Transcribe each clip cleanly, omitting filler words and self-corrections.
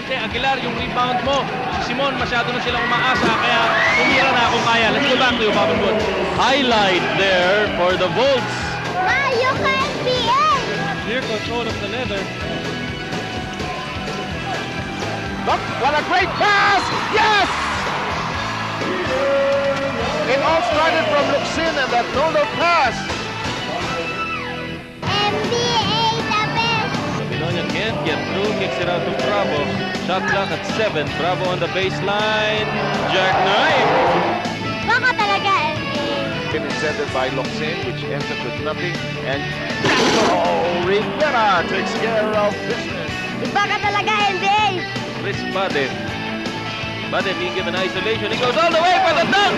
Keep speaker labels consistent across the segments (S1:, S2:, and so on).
S1: Che Aguilar yung rebound mo. Si Simon, masyado na silang umaasa. Kaya tumira na kung kaya. Let's go back to you, Papa Good.
S2: Highlight there for the Volts.
S3: Mayo ka NBA!
S1: Clear control of the leather.
S4: Look, what a great pass! Yes! It all started from Luxin and that no-look pass.
S3: NBA the best!
S1: Babylonia can't get through. Kicks it out to Bravo. Shot clock at 7. Bravo on the baseline. Jackknife.
S3: Baka talaga NBA.
S4: Intercepted by Luxin, which ends up with nothing. And Rivera takes care of business.
S3: Baka talaga NBA.
S1: Chris Bade. Bade being given isolation. He goes all the way for the dunk.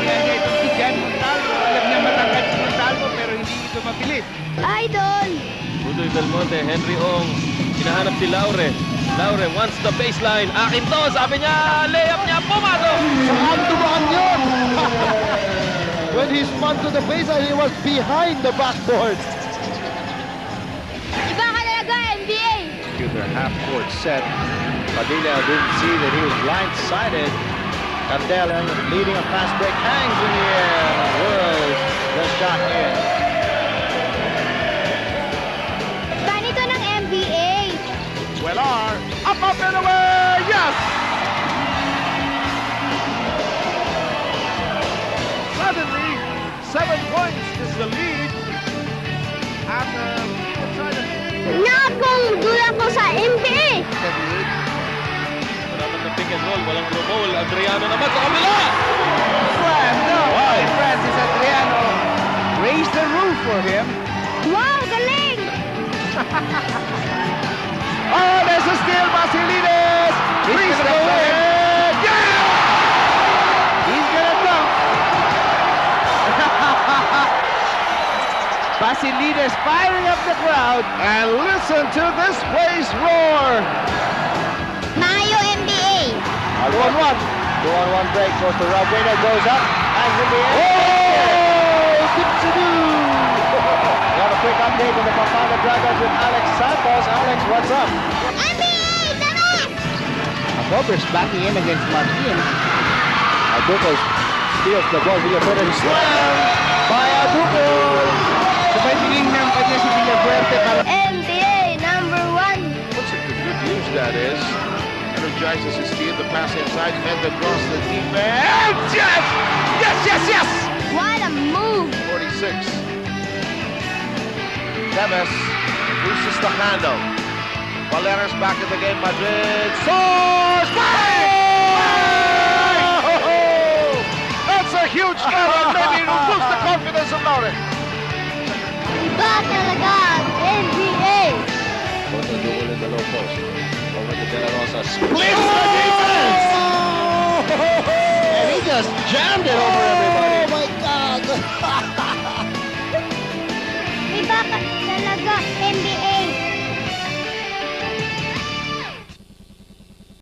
S5: Kaya ito si Jan Montalvo. Alam niya matangkad si Montalvo pero hindi ito mabilis.
S3: Idol!
S1: Budoy Belmonte, Henry Ong. Hinahanap si Laure. Laure wants the baseline. Akin to, sabi niya. Layup niya, pumasok.
S4: Saan dumaan yun? When he spun to the baseline, he was behind the backboard.
S3: Baka talaga NBA.
S4: Their half-court set. Padilla didn't see that he was blindsided. Candela leading a fast break, hangs in the air, whirls the shot in.
S3: Ganito ng NBA.
S4: Welar, up and away, yes! Suddenly, 7 points is the lead. After
S3: Nakong ko sa NBA.
S1: Wala man ng pick and roll, walang roll. Adriano naman sa kabila.
S5: Fran, no! Francis Adriano raised the roof for him.
S3: Wow, galing!
S4: Oh, there's a steal, Basilides! He's
S5: gonna
S4: go
S5: go
S4: in! Yeah!
S5: He's gonna dunk. Basilides firing up the crowd.
S4: And listen to this place roar!
S3: Mayo NBA.
S4: 2-on-1. 2-on-1 break goes to Rob Winner, goes up, hangs in the air. Oh! Dipsy-doo! We have a quick update on the Pampanga Dragons with Alex Santos. Alex, what's up?
S3: NBA the best!
S5: Bobber's backing in against Martin.
S4: Aduco steals the ball. Villafuerte slam by Aduco.
S5: Sabay tinignan pa niya si Villafuerte para
S3: NBA number 1.
S4: Looks like the good news that is. Energizes his team. The pass inside, meant across the defense. Yes! Yes, yes, yes!
S3: What a move!
S4: 46. Teves loses the handle. Valera's back in the game. Madrid soars! Bang! Oh! That's a huge foul, and maybe it'll boost the confidence of Lauren.
S3: Iba talaga ang NBA.
S4: Both the duel in the low post. Over to De La Rosa. Splits the defense! And he just jammed it over everybody.